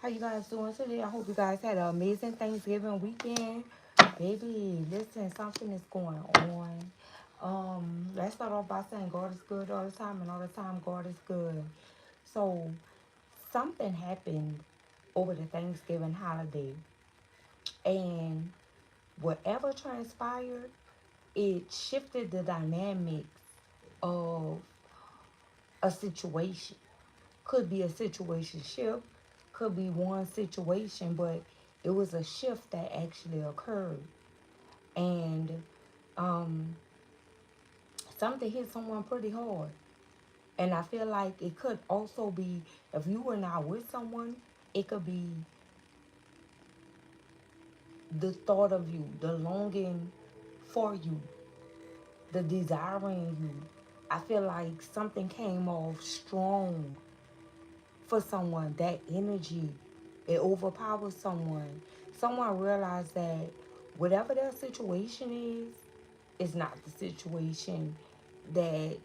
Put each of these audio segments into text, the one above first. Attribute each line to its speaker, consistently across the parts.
Speaker 1: How you guys doing today? I hope you guys had an amazing Thanksgiving weekend. Baby, listen, something is going on. Let's start off by saying God is good all the time, and all the time God is good. So something happened over the Thanksgiving holiday, and whatever transpired, it shifted the dynamics of a situation. Could be a situation shift, could be one situation, but it was a shift that actually occurred. And um, something hit someone pretty hard. And I feel like it could also be, if you were not with someone, it could be the thought of you, the longing for you, the desiring you. I feel like something came off strong for someone. That energy, it overpowers someone. Someone realized that whatever their situation is not the situation that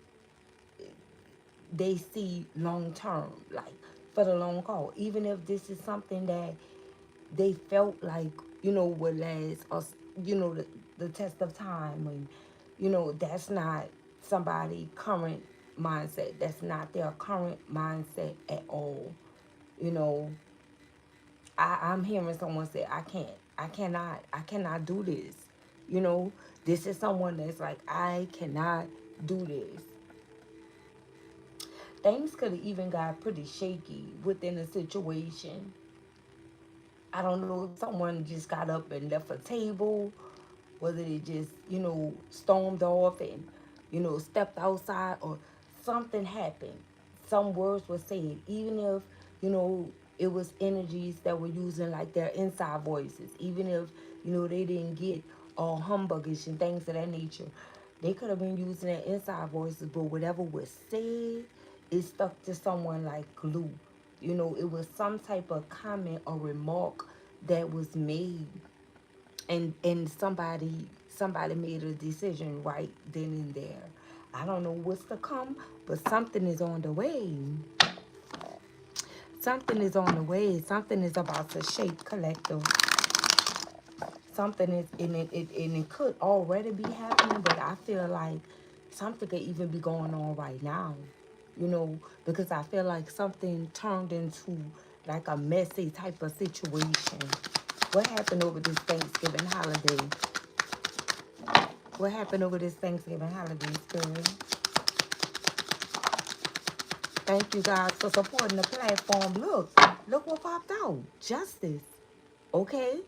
Speaker 1: they see long term, like for the long haul. Even if this is something that they felt like, would last us, the test of time, and that's not somebody current mindset. That's not their current mindset at all. you know I'm hearing someone say, I cannot do this. you know this is someone that's like, I cannot do this. Things could have even got pretty shaky within the situation. I don't know if someone just got up and left a table, whether they just, stormed off and, stepped outside, or something happened. Some words were said, even if, it was energies that were using like their inside voices, even if, they didn't get all humbuggish and things of that nature. They could have been using their inside voices, but whatever was said, it stuck to someone like glue. It was some type of comment or remark that was made, and somebody made a decision right then and there. I don't know what's to come, but something is on the way. Something is on the way. Something is about to shake, collective. Something is, and it could already be happening, but I feel like something could even be going on right now. Because I feel like something turned into like a messy type of situation. What happened over this Thanksgiving holiday? What happened over this Thanksgiving holiday, Spirit? Thank you guys for supporting the platform. Look what popped out. Justice. Okay?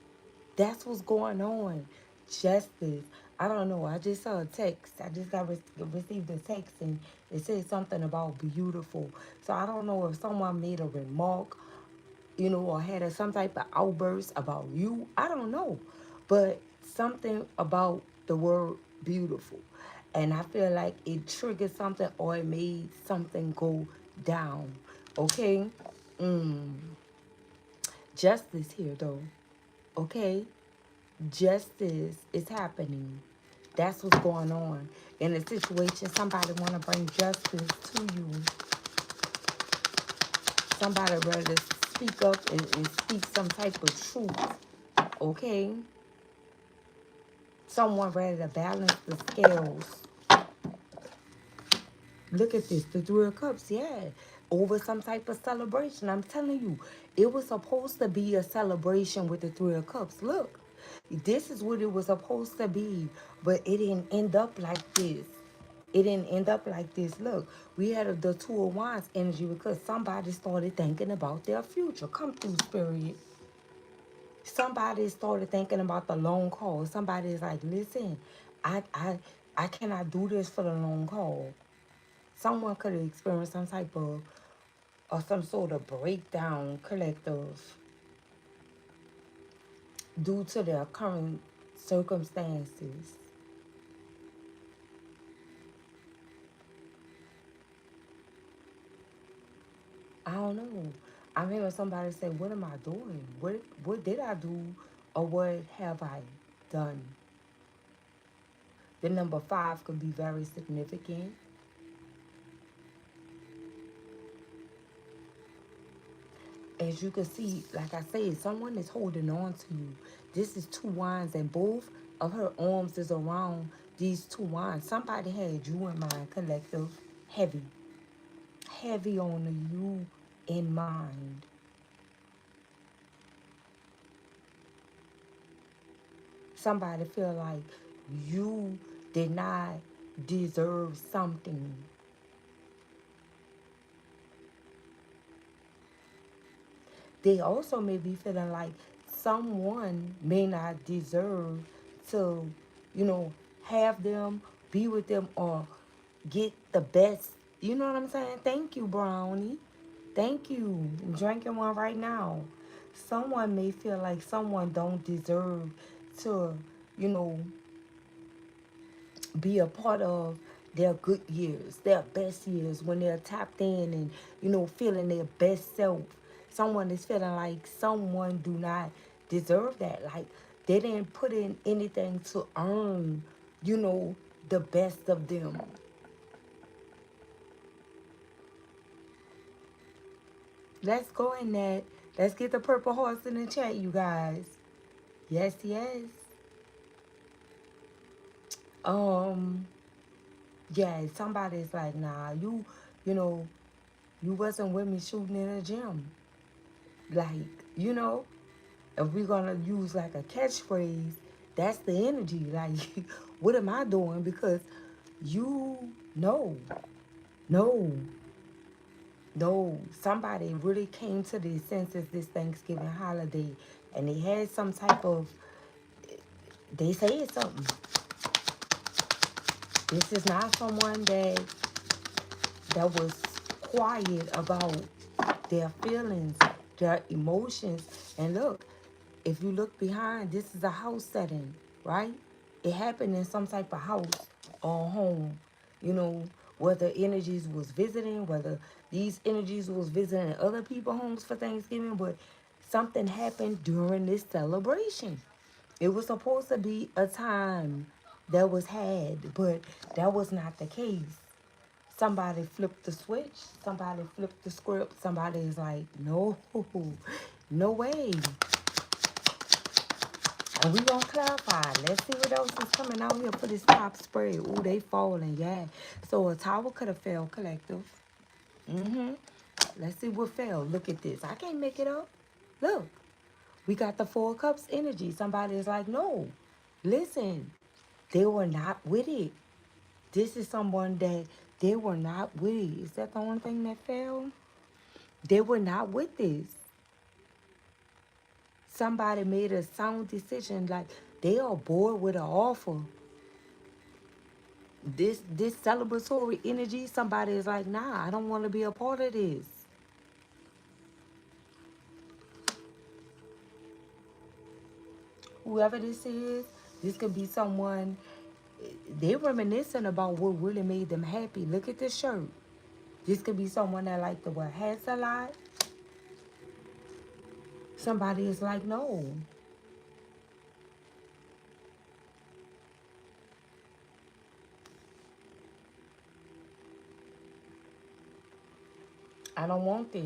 Speaker 1: That's what's going on. Justice. I don't know. I just saw a text. I just received a text, and it said something about beautiful. So I don't know if someone made a remark, or had some type of outburst about you. I don't know. But something about the word beautiful. And I feel like it triggered something, or it made something go down. Okay? Mm. Justice here, though. Okay? Justice is happening. That's what's going on. In a situation, somebody want to bring justice to you. Somebody ready to speak up and speak some type of truth. Okay? Someone ready to balance the scales. Look at this, the Three of Cups, yeah. Over some type of celebration. I'm telling you, it was supposed to be a celebration with the Three of Cups. Look, this is what it was supposed to be, but it didn't end up like this. It didn't end up like this. Look, we had the Two of Wands energy because somebody started thinking about their future. Come through, Spirit. Somebody started thinking about the long haul. Somebody is like, listen, I I I cannot do this for the long haul. Someone could have experienced some type of, or some sort of breakdown, collective, due to their current circumstances. I don't know. I'm hearing somebody say, what am I doing? What did I do, or what have I done? The number 5 could be very significant. as you can see, like I said, someone is holding on to you. This is two wands, and both of her arms is around these two wands. Somebody had you in mind, collective. Heavy. Heavy on you in mind. Somebody feel like you did not deserve something. They also may be feeling like someone may not deserve to, you know, have them, be with them, or get the best. You know what I'm saying? Thank you, Brownie. Thank you. I'm drinking one right now. Someone may feel like someone don't deserve to, you know, be a part of their good years, their best years, when they're tapped in and, you know, feeling their best self. Someone is feeling like someone do not deserve that. Like they didn't put in anything to earn, you know, the best of them. Let's go in that. Let's get the purple horse in the chat, you guys. Yes, yes. Um, yeah, somebody's like, nah, you know, you wasn't with me shooting in a gym. Like, you know, if we're gonna use like a catchphrase, that's the energy. Like, what am I doing? Because you know, no, no, somebody really came to their senses this Thanksgiving holiday, and they had some type of, they said something. This is not someone that was quiet about their feelings, their emotions. And look, if you look behind, this is a house setting, right? It happened in some type of house or home, you know, whether energies was visiting, whether these energies was visiting other people's homes for Thanksgiving, but something happened during this celebration. It was supposed to be a time that was had, but that was not the case. Somebody flipped the switch, somebody flipped the script, somebody is like, no, no way. And we gonna clarify. Let's see what else is coming out here for this top spread. Ooh, they falling, yeah. So a tower could have fell, collective. Mm-hmm. Let's see what fell. Look at this. I can't make it up. Look, we got the Four Cups energy. Somebody is like, no, listen, they were not with it. This is someone that they were not with it. Is that the only thing that fell? They were not with this. Somebody made a sound decision, like they are bored with an offer. This celebratory energy, somebody is like, nah, I don't want to be a part of this. Whoever this could be someone, they reminiscing about what really made them happy. Look at this shirt. This could be someone that like to wear hats a lot. Somebody is like, no, I don't want this.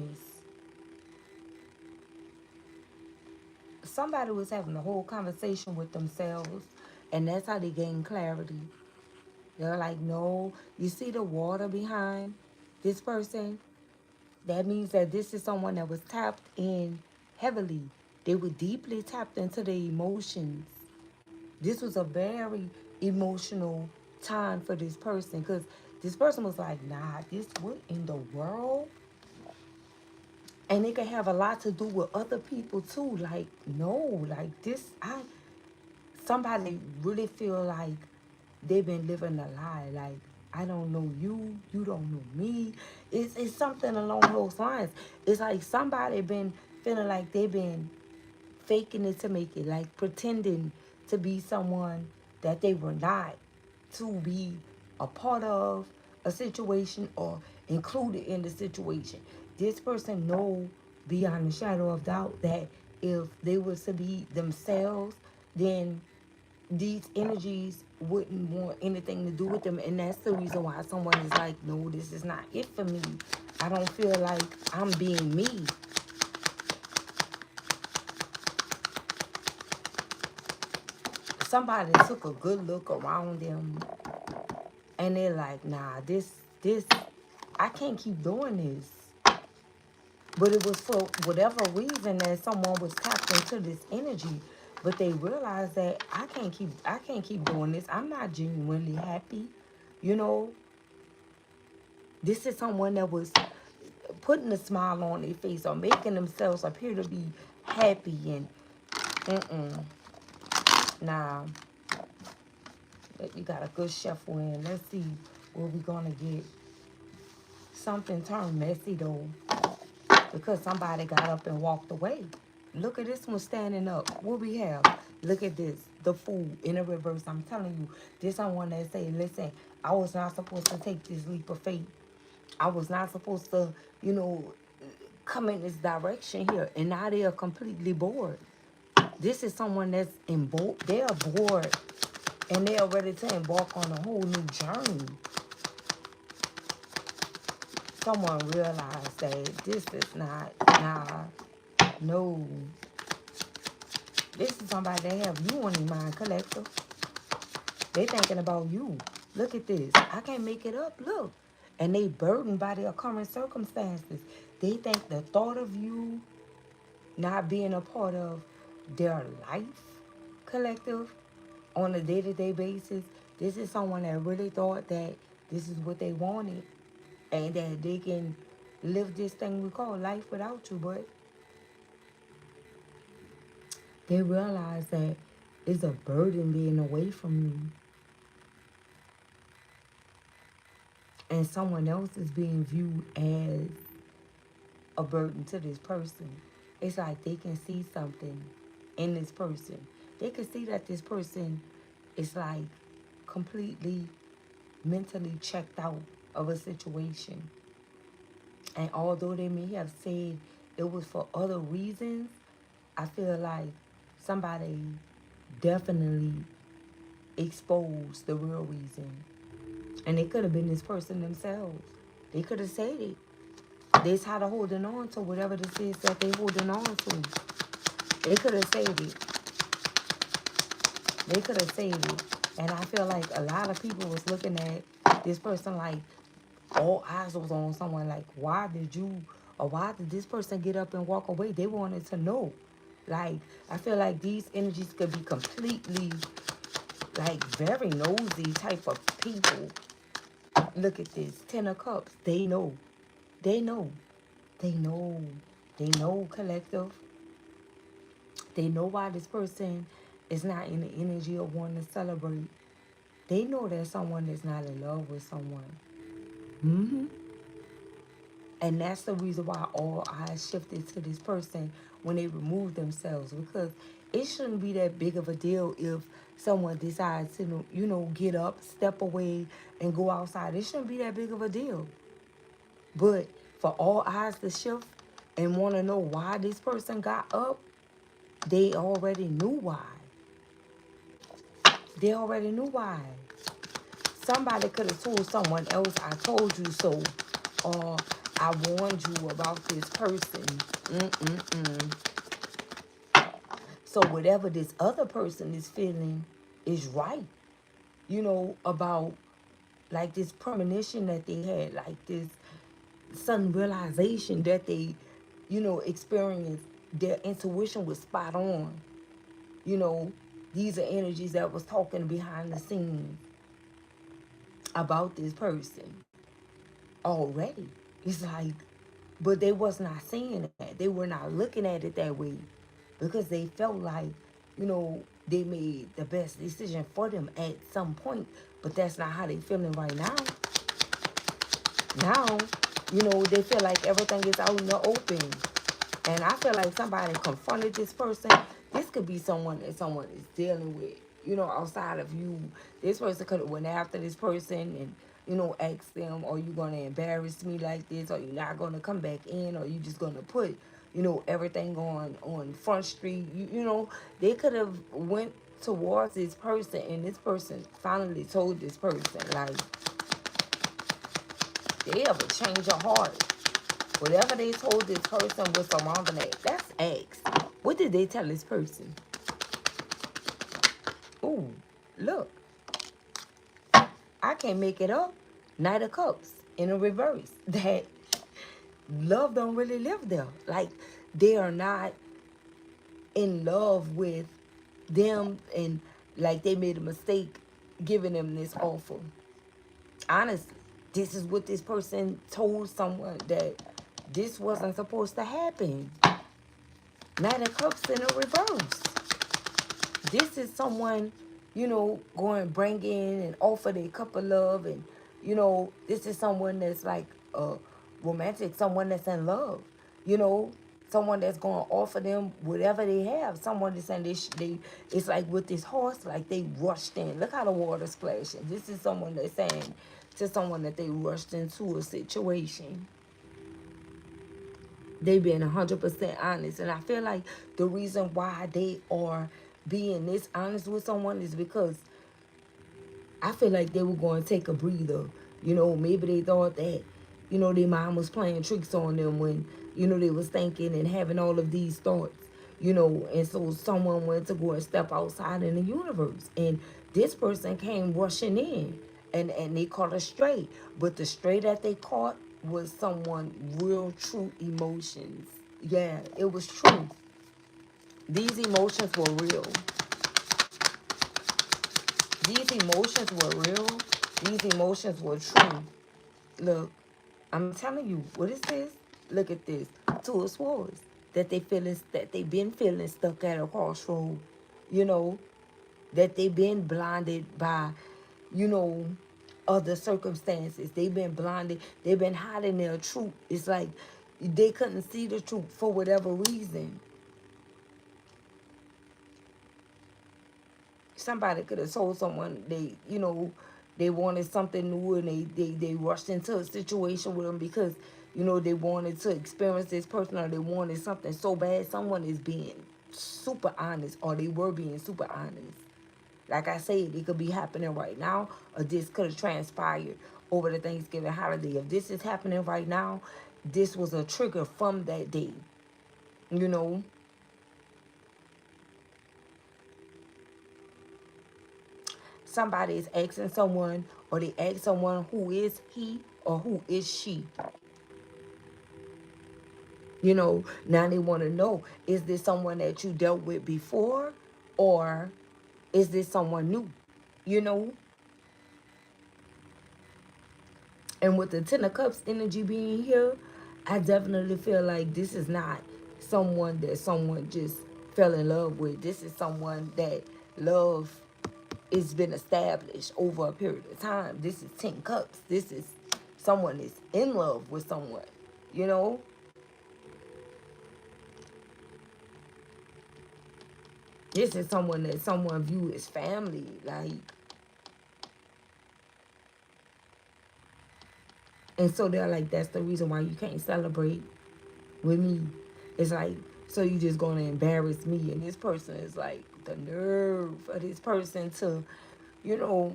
Speaker 1: Somebody was having a whole conversation with themselves, and that's how they gain clarity. They're like, no, you see the water behind this person? That means that this is someone that was tapped in heavily. They were deeply tapped into their emotions. This was a very emotional time for this person, because this person was like, nah, this, what in the world? And it can have a lot to do with other people too. Like, no, like this, somebody really feel like they've been living a lie. Like, I don't know you, you don't know me. It's something along those lines. It's like somebody been feeling like they've been faking it to make it, like pretending to be someone that they were not, to be a part of a situation or included in the situation. This person know beyond a shadow of doubt that if they were to be themselves, then these energies wouldn't want anything to do with them. And that's the reason why someone is like, no, this is not it for me. I don't feel like I'm being me. somebody took a good look around them and they're like, nah, this, I can't keep doing this. But it was for whatever reason that someone was tapped into this energy, but they realized that I can't keep doing this. I'm not genuinely happy. You know, this is someone that was putting a smile on their face or making themselves appear to be happy and nah, you got a good shuffle in. Let's see what we're gonna get. Something turned messy though, because somebody got up and walked away. Look at this one standing up. What we have? Look at this. The fool in the reverse. I'm telling you, this someone that say, listen, I was not supposed to take this leap of faith. I was not supposed to, you know, come in this direction here. And now they are completely bored. This is someone that's they are bored and they are ready to embark on a whole new journey. Someone realized that this is not, nah, no. This is somebody that have you on their mind, collective. They thinking about you. Look at this. I can't make it up. Look. And they burdened by their current circumstances. They think the thought of you not being a part of their life, collective, on a day-to-day basis, this is someone that really thought that this is what they wanted and that they can live this thing we call life without you. But they realize that it's a burden being away from you. And someone else is being viewed as a burden to this person. It's like they can see something in this person. They can see that this person is like completely mentally checked out of a situation. And although they may have said it was for other reasons, I feel like somebody definitely exposed the real reason. And it could have been this person themselves. They could have said it. They how to holding on to whatever this is that they holding on to. They could have said it. They could have said it. And I feel like a lot of people was looking at this person like all eyes was on someone like, why did this person get up and walk away? They wanted to know. Like, I feel like these energies could be completely like very nosy type of people. Look at this. 10 of Cups. They know. They know. They know. They know, collective. They know why this person is not in the energy of wanting to celebrate. They know there's someone that's not in love with someone. And that's the reason why all eyes shifted to this person when they removed themselves. Because it shouldn't be that big of a deal if someone decides to, you know, get up, step away, and go outside. It shouldn't be that big of a deal. But for all eyes to shift and want to know why this person got up, they already knew why. They already knew why. Somebody could have told someone else, I told you so, or I warned you about this person. So whatever this other person is feeling is right. You know, about like this premonition that they had, like this sudden realization that they, you know, experienced. Their intuition was spot on. You know, these are energies that was talking behind the scenes about this person already. It's like, but they was not seeing that. They were not looking at it that way because they felt like, you know, they made the best decision for them at some point. But that's not how they feeling right now. Now, you know, they feel like everything is out in the open. And I feel like somebody confronted this person. This could be someone that someone is dealing with, you know, outside of you. This person could have went after this person and, you know, asked them, are you going to embarrass me like this? Are you not going to come back in? Or are you just going to put, you know, everything on Front Street? You know, they could have went towards this person and this person finally told this person, like, they ever change your heart. Whatever they told this person was surrounding that, that's X. What did they tell this person? Ooh, look, I can't make it up. Knight of Cups in a reverse. That love don't really live there. Like, they are not in love with them, and like they made a mistake giving them this offer. Honestly, this is what this person told someone, that this wasn't supposed to happen. Knight of Cups in a reverse. This is someone, going bring in and offer their cup of love, and this is someone that's like romantic, someone that's in love, you know, someone that's going to offer them whatever they have. Someone that's saying they it's like with this horse, like they rushed in. Look how the water's splashing. This is someone that's saying to someone that they rushed into a situation. They being 100% honest, and I feel like the reason why they are being this honest with someone is because I feel like they were going to take a breather. Maybe they thought that, their mom was playing tricks on them when, they was thinking and having all of these thoughts, and so someone went to go and step outside in the universe. And this person came rushing in, and they caught a stray. But the stray that they caught was someone real true emotions. Yeah, it was true. These emotions were real. These emotions were real. These emotions were true. Look, I'm telling you, what is this? Look at this. Two of Swords. That they been feeling stuck at a crossroad. You know, that they been blinded by, you know, other circumstances. They've been blinded. They've been hiding their truth. It's like they couldn't see the truth for whatever reason. Somebody could have told someone they wanted something new, and they rushed into a situation with them because they wanted to experience this person, or they wanted something so bad. Someone is being super honest, or they were being super honest. Like I said, it could be happening right now, or this could have transpired over the Thanksgiving holiday. If this is happening right now, this was a trigger from that day. you know Somebody is asking someone, or they ask someone, who is he or who is she? Now they want to know, is this someone that you dealt with before, or is this someone new? You know? And with the Ten of Cups energy being here, I definitely feel like this is not someone that someone just fell in love with. This is someone that love it's been established over a period of time. This is 10 cups. This is someone that's in love with someone, you know? This is someone that someone view as family. And so they're like, that's the reason why you can't celebrate with me. It's like, so you just gonna embarrass me. And this person is like, the nerve of this person to, you know,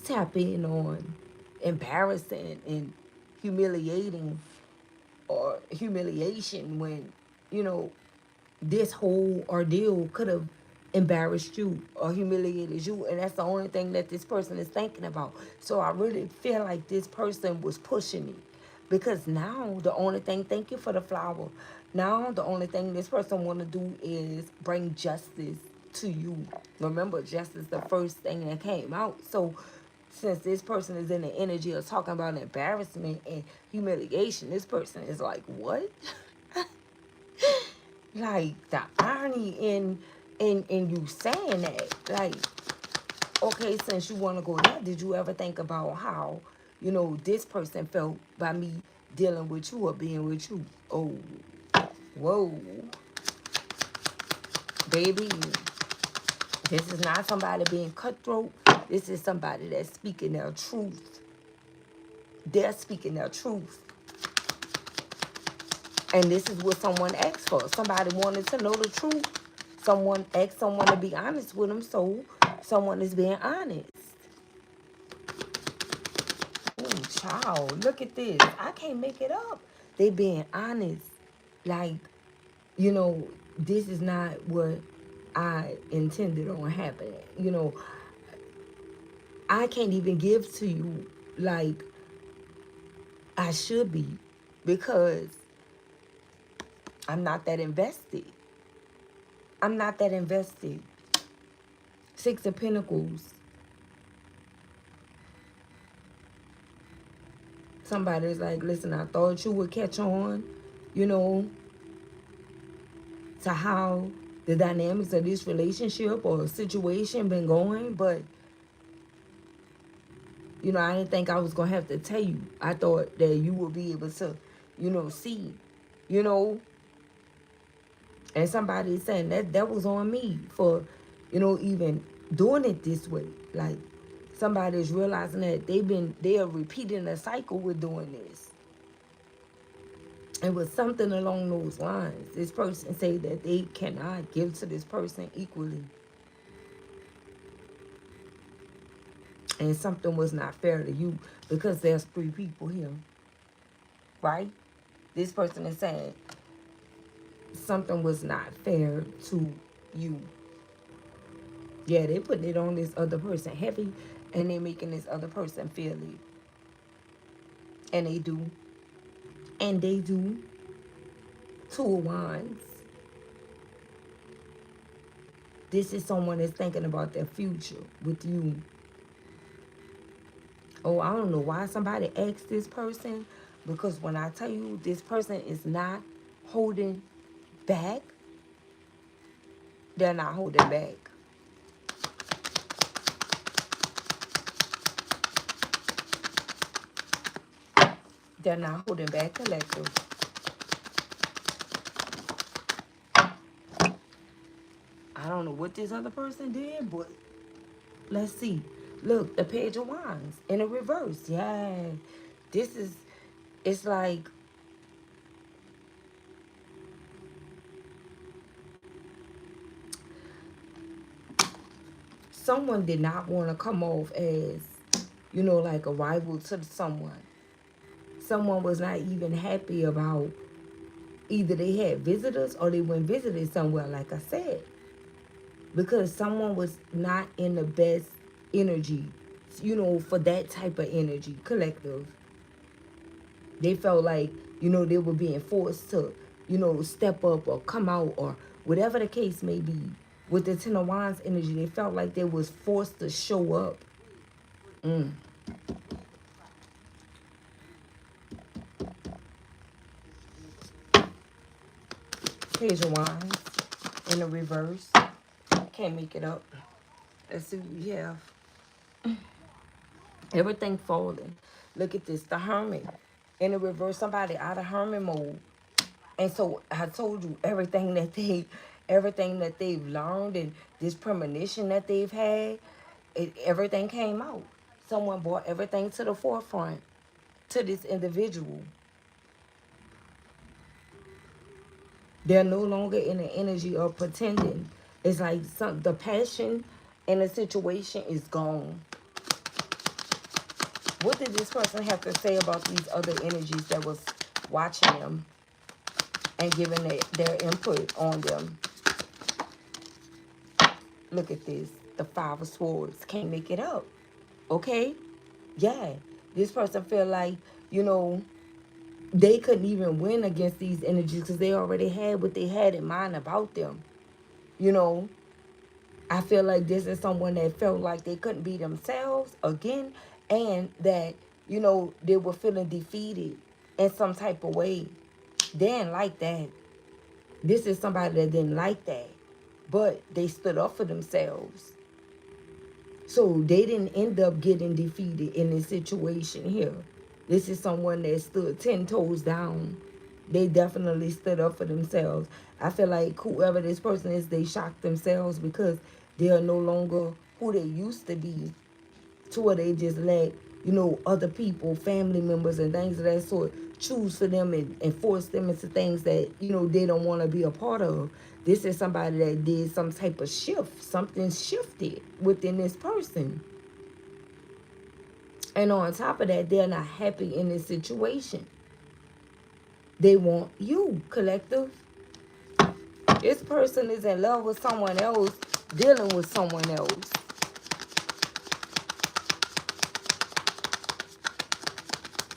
Speaker 1: tap in on embarrassing and humiliating, or humiliation, when this whole ordeal could have embarrassed you or humiliated you, and that's the only thing that this person is thinking about. So I really feel like this person was pushing it, because now the only thing, thank you for the flower, now the only thing this person want to do is bring justice to you. Remember, justice the first thing that came out. So since this person is in the energy of talking about embarrassment and humiliation, this person is like, what? Like, the irony in you saying that. Like, okay, since you want to go there, did you ever think about how this person felt by me dealing with you or being with you? Oh, whoa, baby, this is not somebody being cutthroat. This is somebody that's speaking their truth. They're speaking their truth. And this is what someone asked for. Somebody wanted to know the truth. Someone asked someone to be honest with them, so someone is being honest. Ooh, child, look at this. I can't make it up. They being honest. Like, this is not what I intended on happening. You know, I can't even give to you like I should be because I'm not that invested. I'm not that invested. Six of Pentacles. Somebody's like, listen, I thought you would catch on, you know, to how the dynamics of this relationship or situation been going, but you know, I didn't think I was gonna have to tell you. I thought that you would be able to, you know, see, you know, and somebody is saying that was on me for, you know, even doing it this way. Like somebody is realizing that they are repeating a cycle with doing this. It was something along those lines. This person say that they cannot give to this person equally. And something was not fair to you because there's three people here. Right? This person is saying something was not fair to you. Yeah, they putting it on this other person heavy and they making this other person feel it. And they do. And they do. Two of Wands. This is someone that's thinking about their future with you. Oh, I don't know why somebody asked this person. Because when I tell you this person is not holding back, they're not holding back. They're not holding back, collective. I don't know what this other person did, but let's see. Look, the Page of Wands in a reverse. Yeah. This is, it's like, someone did not want to come off as, you know, like a rival to someone. Someone was not even happy about either they had visitors or they went visited somewhere, like I said. Because someone was not in the best energy, you know, for that type of energy, collective. They felt like, you know, they were being forced to, you know, step up or come out or whatever the case may be. With the Ten of Wands energy, they felt like they was forced to show up. Page of Wands in the reverse. Can't make it up. Let's see what we have. Everything falling. Look at this. The Hermit. In the reverse, somebody out of Hermit mode. And so I told you everything that they've learned and this premonition that they've had, everything came out. Someone brought everything to the forefront to this individual. They're no longer in the energy of pretending. It's like the passion in the situation is gone. What did this person have to say about these other energies that was watching them and giving their input on them? Look at this. The Five of Swords. Can't make it up. Okay? Yeah. This person feel like, you know, they couldn't even win against these energies because they already had what they had in mind about them. You know, I feel like this is someone that felt like they couldn't be themselves again and that, you know, they were feeling defeated in some type of way. They didn't like that. This is somebody that didn't like that. But they stood up for themselves. So they didn't end up getting defeated in this situation here. This is someone that stood 10 toes down. They definitely stood up for themselves. I feel like whoever this person is, they shocked themselves because they are no longer who they used to be, to where they just let, you know, other people, family members and things of that sort choose for them and force them into things that, you know, they don't want to be a part of. This is somebody that did some type of shift. Something shifted within this person. And on top of that, they're not happy in this situation. They want you, collective. This person is in love with someone else, dealing with someone else.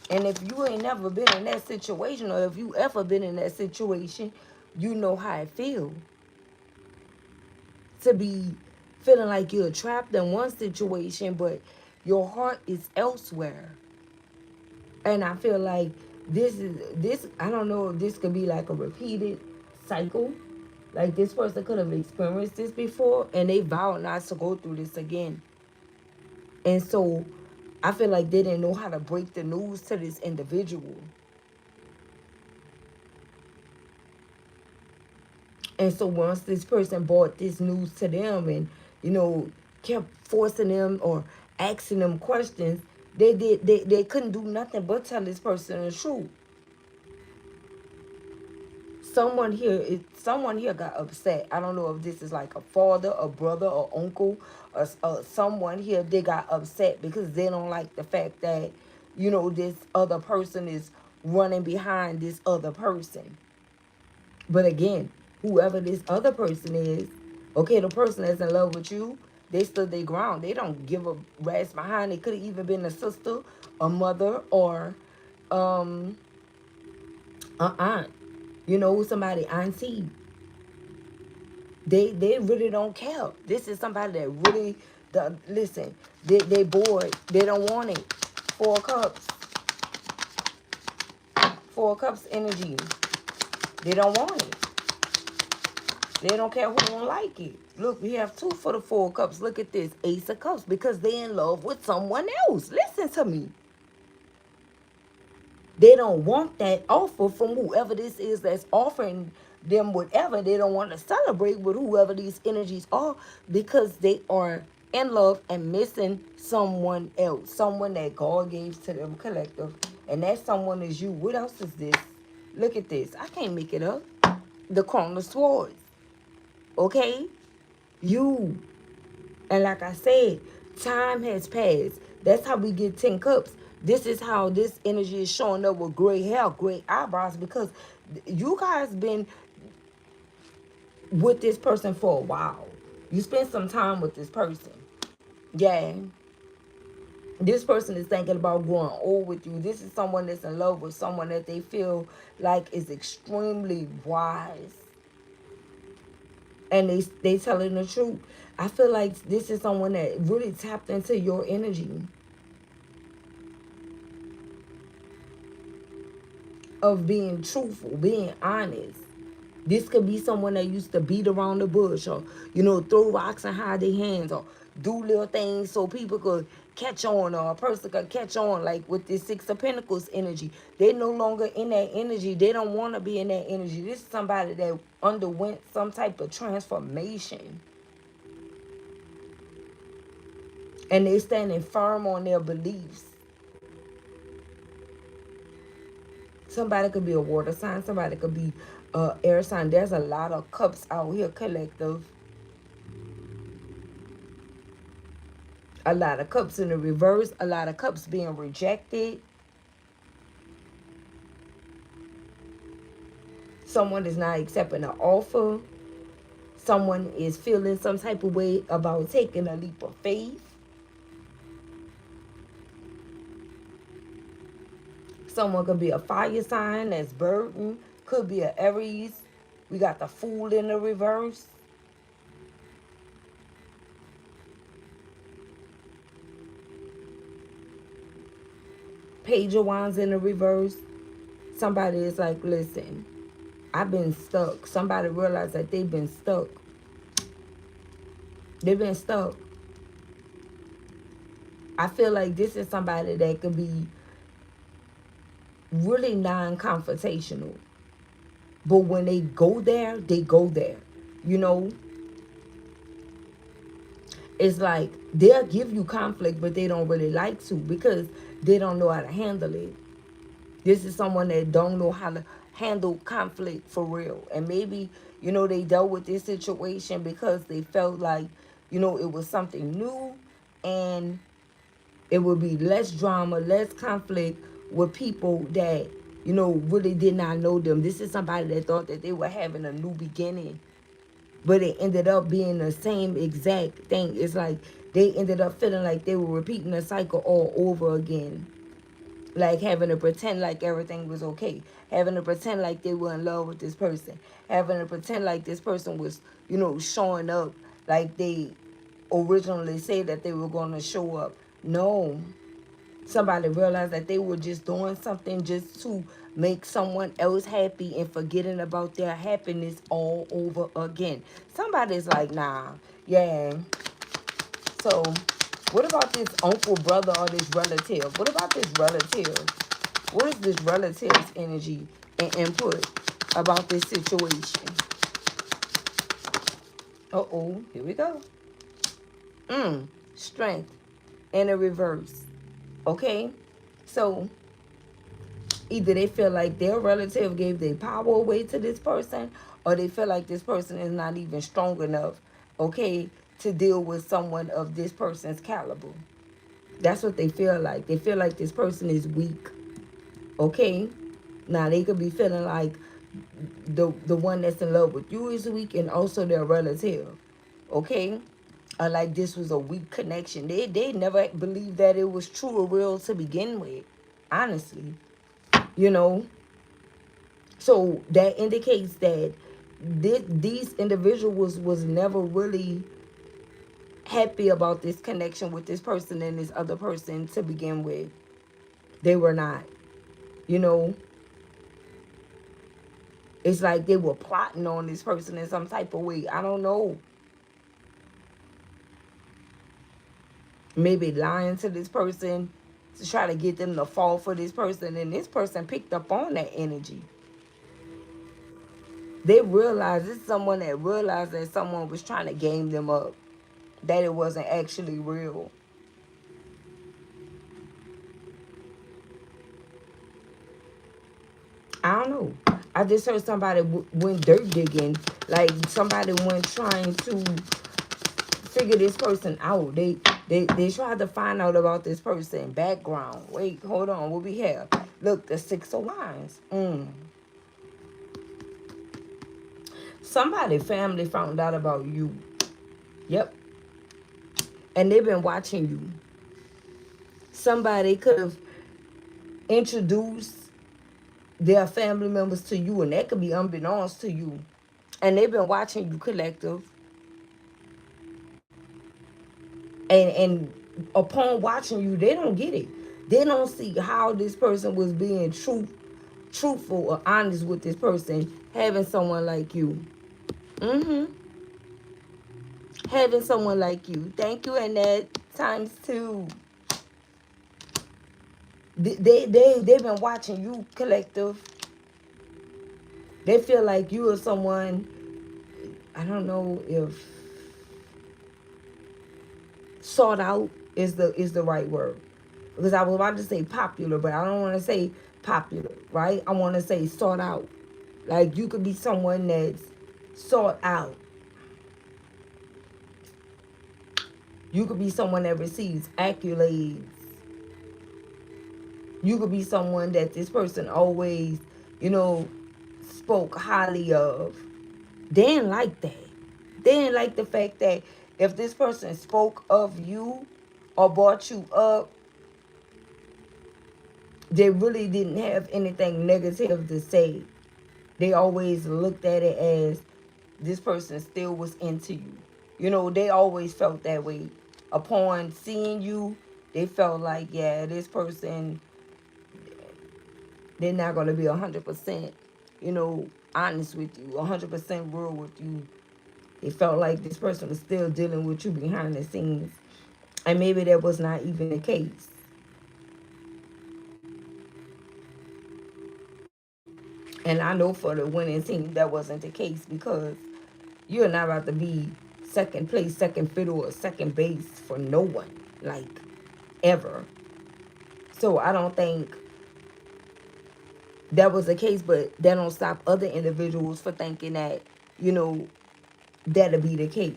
Speaker 1: And if you ain't never been in that situation, or if you ever been in that situation, you know how it feels to be feeling like you're trapped in one situation, but your heart is elsewhere. And I feel like this. I don't know if this could be like a repeated cycle. Like this person could have experienced this before, and they vowed not to go through this again. And so, I feel like they didn't know how to break the news to this individual. And so once this person brought this news to them and, you know, kept forcing them or asking them questions, they couldn't do nothing but tell this person the truth. Someone here got upset. I don't know if this is like a father, a brother, or uncle, or someone here, they got upset because they don't like the fact that, you know, this other person is running behind this other person. But again, whoever this other person is, okay, the person that's in love with you, they stood their ground. They don't give a rat's behind. It could have even been a sister, a mother, or um an aunt. You know, somebody auntie. They really don't care. This is somebody that really listen. They bored. They don't want it. Four cups. Four cups energy. They don't want it. They don't care who don't like it. Look, we have two for the four cups. Look at this. Ace of cups. Because they're in love with someone else. Listen to me. They don't want that offer from whoever this is that's offering them whatever. They don't want to celebrate with whoever these energies are because they are in love and missing someone else. Someone that God gave to them collective. And that someone is you. What else is this? Look at this. I can't make it up. The Crown of Swords. Okay? You. And like I said, time has passed. That's how we get 10 cups. This is how this energy is showing up with gray hair, gray eyebrows, because you guys been with this person for a while. You spent some time with this person. Yeah. This person is thinking about going old with you. This is someone that's in love with someone that they feel like is extremely wise. And they telling the truth. I feel like this is someone that really tapped into your energy of being truthful, being honest. This could be someone that used to beat around the bush, or, you know, throw rocks and hide their hands, or do little things so people could catch on, or a person could catch on, like with this Six of Pentacles energy. They're no longer in that energy. They don't want to be in that energy. This is somebody that underwent some type of transformation. And they standing firm on their beliefs. Somebody could be a water sign. Somebody could be air sign. There's a lot of cups out here, collective. A lot of cups in the reverse. A lot of cups being rejected. Someone is not accepting an offer. Someone is feeling some type of way about taking a leap of faith. Someone could be a fire sign that's burdened. Could be an Aries. We got the Fool in the reverse. Page of Wands in the reverse. Somebody is like, listen, I've been stuck. Somebody realized that they've been stuck. They've been stuck. I feel like this is somebody that could be really non-confrontational. But when they go there, they go there. You know? It's like they'll give you conflict, but they don't really like to because they don't know how to handle it. This is someone that don't know how to handle conflict for real. And maybe, you know, they dealt with this situation because they felt like, you know, it was something new and it would be less drama, less conflict with people that, you know, really did not know them. This is somebody that thought that they were having a new beginning. but it ended up being the same exact thing. It's like they ended up feeling like they were repeating the cycle all over again. Like having to pretend like everything was okay, having to pretend like they were in love with this person, having to pretend like this person was, showing up like they originally said that they were going to show up. No, somebody realized that they were just doing something just to make someone else happy and forgetting about their happiness all over again. Somebody's like, nah, yeah. So, what about this uncle, brother, or this relative? What about this relative? What is this relative's energy and input about this situation? Uh-oh, here we go. Strength in a reverse. Okay? So, either they feel like their relative gave their power away to this person, or they feel like this person is not even strong enough, okay, to deal with someone of this person's caliber. That's what they feel like. They feel like this person is weak, okay? Now, they could be feeling like the one that's in love with you is weak, and also their relative, okay? Or like this was a weak connection. They never believed that it was true or real to begin with, honestly, you know. So that indicates that these individuals was never really happy about this connection with this person and this other person to begin with. They were not, you know. It's like they were plotting on this person in some type of way. I don't know. Maybe lying to this person to try to get them to fall for this person. And this person picked up on that energy. They realized, it's someone that realized that someone was trying to game them up, that it wasn't actually real. I don't know. I just heard somebody went dirt digging. Like somebody went trying to figure this person out. They tried to find out about this person background. Wait, hold on. What we have? Look, the Six of Wands. Somebody family found out about you. Yep. And they've been watching you. Somebody could have introduced their family members to you, and that could be unbeknownst to you. And they've been watching you, collective. And upon watching you, they don't get it. They don't see how this person was being truthful or honest with this person, having someone like you. Having someone like you. Thank you, Annette. Times two. They've been watching you, collective. They feel like you are someone, I don't know if sought out is the right word. Because I was about to say popular, but I don't want to say popular, right? I want to say sought out. Like you could be someone that's sought out. You could be someone that receives accolades. You could be someone that this person always, spoke highly of. They didn't like that. They didn't like the fact that if this person spoke of you or brought you up, they really didn't have anything negative to say. They always looked at it as this person still was into you. They always felt that way. Upon seeing you, they felt like, yeah, this person, they're not going to be 100%, honest with you, 100% real with you. They felt like this person was still dealing with you behind the scenes. And maybe that was not even the case. And I know for the winning team, that wasn't the case, because you're not about to be second place, second fiddle, or second base for no one, like, ever. So I don't think that was the case, but that don't stop other individuals for thinking that, that'll be the case.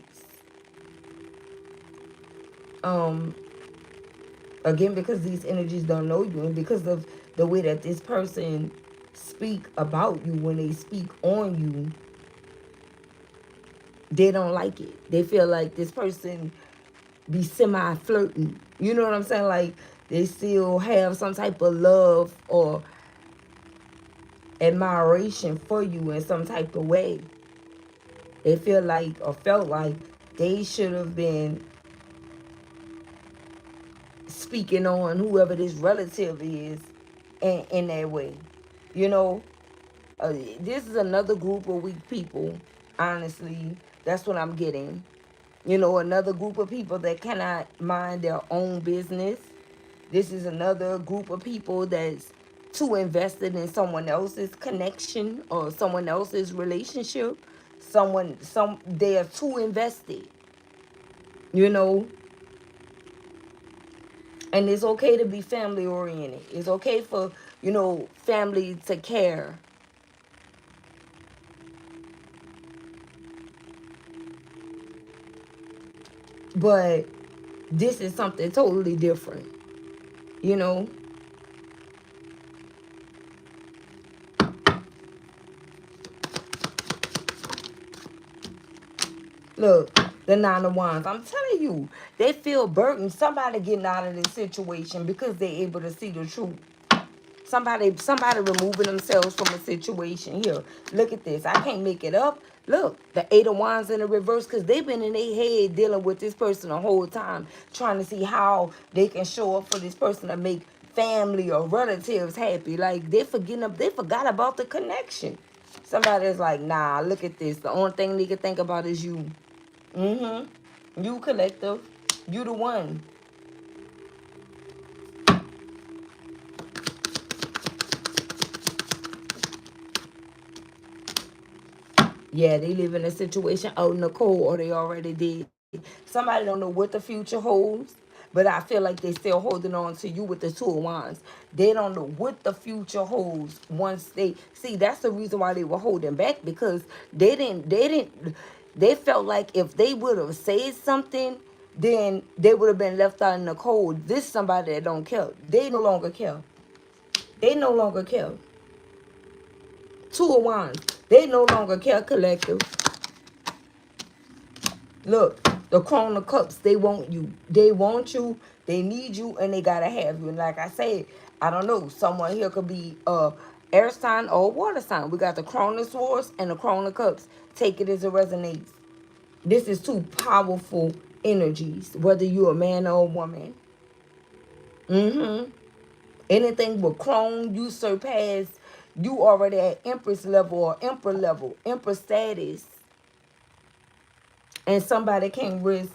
Speaker 1: Again, because these energies don't know you, and because of the way that this person speak about you, when they speak on you, They don't like it. They feel like this person be semi-flirting. You know what I'm saying? Like they still have some type of love or admiration for you in some type of way. They feel like or felt like they should have been speaking on whoever this relative is in that way. You know, this is another group of weak people, honestly. That's what I'm getting. You know, another group of people that cannot mind their own business. This is another group of people that's too invested in someone else's connection or someone else's relationship. They are too invested, you know. And it's okay to be family oriented. It's okay for, family to care. But this is something totally different, you know. Look, the Nine of Wands. I'm telling you, they feel burdened. Somebody getting out of this situation because they're able to see the truth. Somebody removing themselves from a situation. Here, look at this. I can't make it up. Look, the Eight of Wands in the reverse, because they've been in their head dealing with this person the whole time, trying to see how they can show up for this person to make family or relatives happy. Like they forgot about the connection. Somebody's like, nah, look at this. The only thing they can think about is you. You collective. You the one. Yeah, they live in a situation out in the cold, or they already did. Somebody don't know what the future holds, but I feel like they still holding on to you with the Two of Wands. They don't know what the future holds once they see. That's the reason why they were holding back, because they felt like if they would have said something, then they would have been left out in the cold. This is somebody that don't care. They no longer care. They no longer care. Two of Wands. They no longer care, collective. Look, the Crown of Cups, they want you. They want you, they need you, and they gotta have you. And like I said, I don't know, someone here could be air sign or water sign. We got the Crown of Swords and the Crown of Cups. Take it as it resonates. This is two powerful energies, whether you're a man or a woman. Anything with Crown, you surpass. You already at Empress level or Emperor level, Emperor status. And somebody can't risk,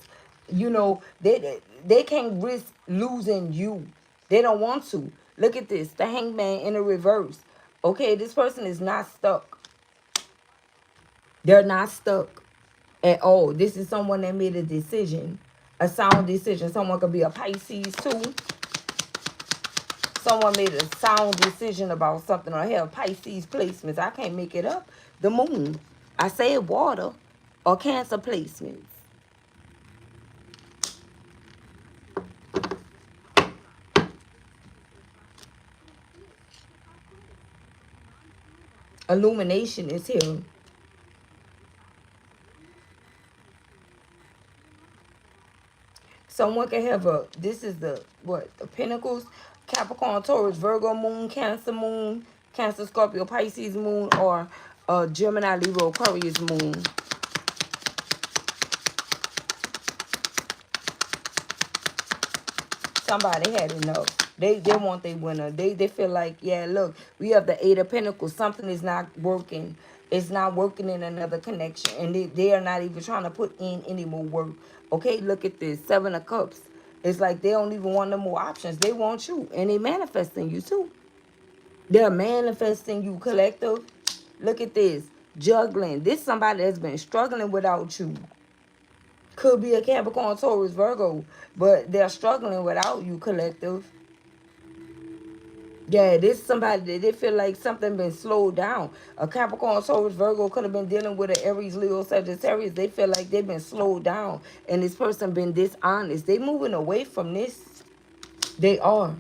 Speaker 1: they can't risk losing you. They don't want to. Look at this, the Hangman in the reverse. Okay, this person is not stuck. They're not stuck at all. This is someone that made a decision, a sound decision. Someone could be a Pisces too. Someone made a sound decision about something, or have Pisces placements. I can't make it up. The moon. I said water or Cancer placements. Illumination is here. Someone can have this is the Pentacles, Capricorn, Taurus, Virgo moon, Cancer, Scorpio, Pisces moon, or Gemini, Libra, Aquarius moon. Somebody had enough. They want their winner. They feel like, yeah, look, we have the Eight of Pentacles. Something is not working. It's not working in another connection. And they are not even trying to put in any more work. Okay, look at this. Seven of Cups. It's like they don't even want no more options. They want you. And they manifesting you too. They're manifesting you, collective. Look at this. Juggling. This is somebody that's been struggling without you. Could be a Capricorn, Taurus, Virgo, but they're struggling without you, collective. Yeah, this is somebody that they feel like something been slowed down. A Capricorn, Taurus, Virgo could have been dealing with an Aries, Leo, Sagittarius. They feel like they've been slowed down, and this person been dishonest. They moving away from this. They are.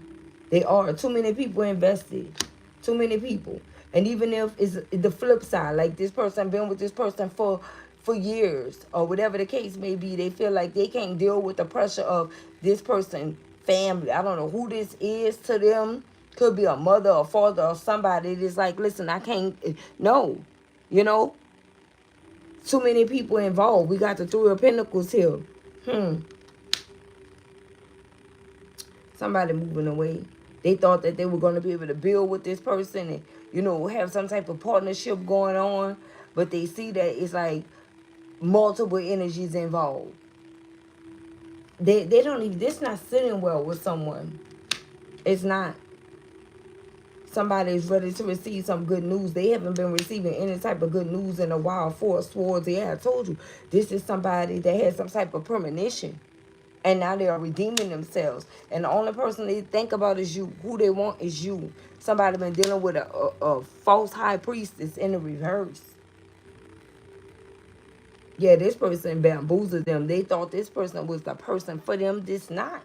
Speaker 1: They are. Too many people invested. Too many people. And even if it's the flip side, like this person been with this person for for years, or whatever the case may be. They feel like they can't deal with the pressure of this person family. I don't know who this is to them. Could be a mother or father or somebody that's like, listen, I can't, no, you know, too many people involved. We got the Three of Pentacles here. Somebody moving away. They thought that they were going to be able to build with this person and, you know, have some type of partnership going on. But they see that it's like multiple energies involved. They don't even, this not sitting well with someone. It's not. Somebody is ready to receive some good news. They haven't been receiving any type of good news in a while. Four of Swords. Yeah, I told you. This is somebody that has some type of premonition. And now they are redeeming themselves. And the only person they think about is you. Who they want is you. Somebody been dealing with a false high priestess in the reverse. Yeah, this person bamboozled them. They thought this person was the person for them. This not.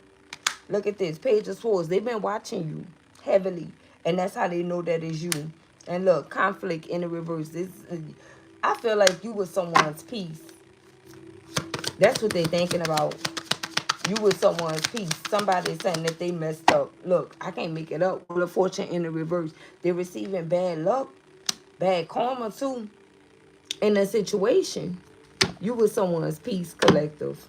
Speaker 1: Look at this. Page of Swords. They've been watching you heavily. And that's how they know that is you. And look, conflict in the reverse. This, I feel like you were someone's peace. That's what they thinking about. You with someone's peace. Somebody is saying that they messed up. Look, I can't make it up. Wheel of Fortune in the reverse. They're receiving bad luck. Bad karma too. In a situation. You with someone's peace, collective.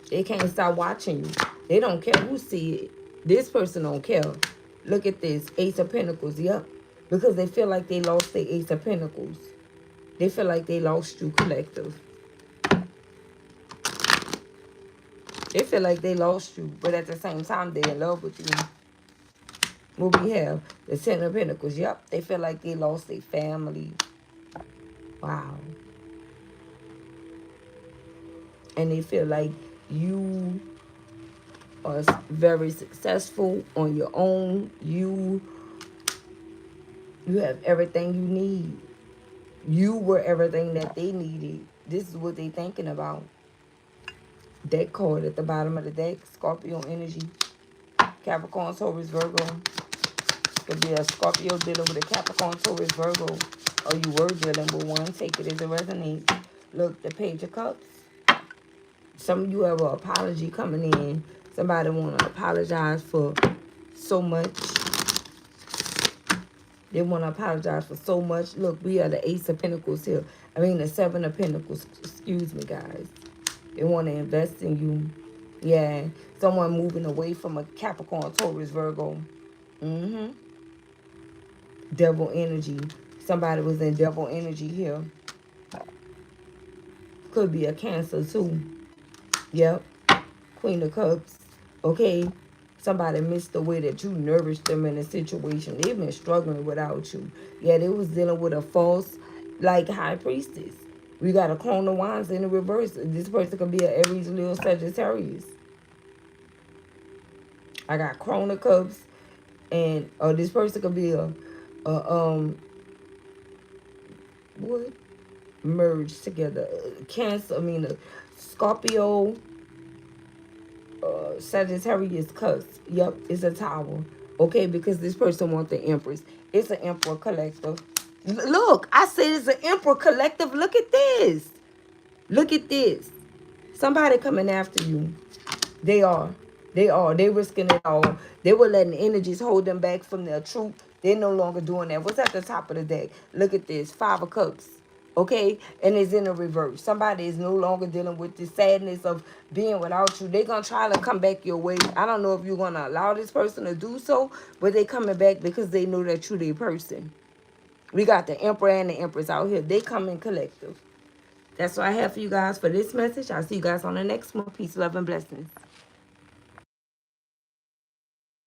Speaker 1: They can't stop watching you. They don't care who see it. This person don't care. Look at this. Ace of Pentacles. Yep. Because they feel like they lost their Ace of Pentacles. They feel like they lost you, collective. They feel like they lost you, but at the same time, they're in love with you. What we have? The Ten of Pentacles. Yep. They feel like they lost their family. Wow. And they feel like you are very successful on your own. You have everything you need. You were everything that they needed. This is what they thinking about. Deck card at the bottom of the deck. Scorpio energy. Capricorn, Taurus, Virgo. Could be a Scorpio dealing with a Capricorn, Taurus, Virgo. Or you were dealing with one. Take it as it resonates. Look, the Page of Cups. Some of you have an apology coming in. Somebody want to apologize for so much. They want to apologize for so much. Look, we are the Ace of Pentacles here. I mean, the Seven of Pentacles. Excuse me, guys. They want to invest in you. Yeah. Someone moving away from a Capricorn, Taurus, Virgo. Devil energy. Somebody was in devil energy here. Could be a Cancer, too. Yep. Queen of Cups. Okay. Somebody missed the way that you nourished them in a situation. They've been struggling without you. Yeah, they was dealing with a false, like, high priestess. We got a Clone of Wands in the reverse. This person could be an Aries, Leo, Sagittarius. I got Crown of Cups. And this person could be what? Merged together. Cancer, Scorpio, Sagittarius cusp. Yep, it's a tower. Okay, because this person wants the Empress. It's an Emperor collective. Look, I said it's an Emperor collective. Look at this. Look at this. Somebody coming after you. They are. They are. They risking it all. They were letting energies hold them back from their truth. They're no longer doing that. What's at the top of the deck? Look at this. Five of Cups. Okay? And it's in the reverse. Somebody is no longer dealing with the sadness of being without you. They're going to try to come back your way. I don't know if you're going to allow this person to do so, but they coming back because they know that you're their person. We got the Emperor and the Empress out here. They come in collective. That's what I have for you guys for this message. I'll see you guys on the next one. Peace, love, and blessings.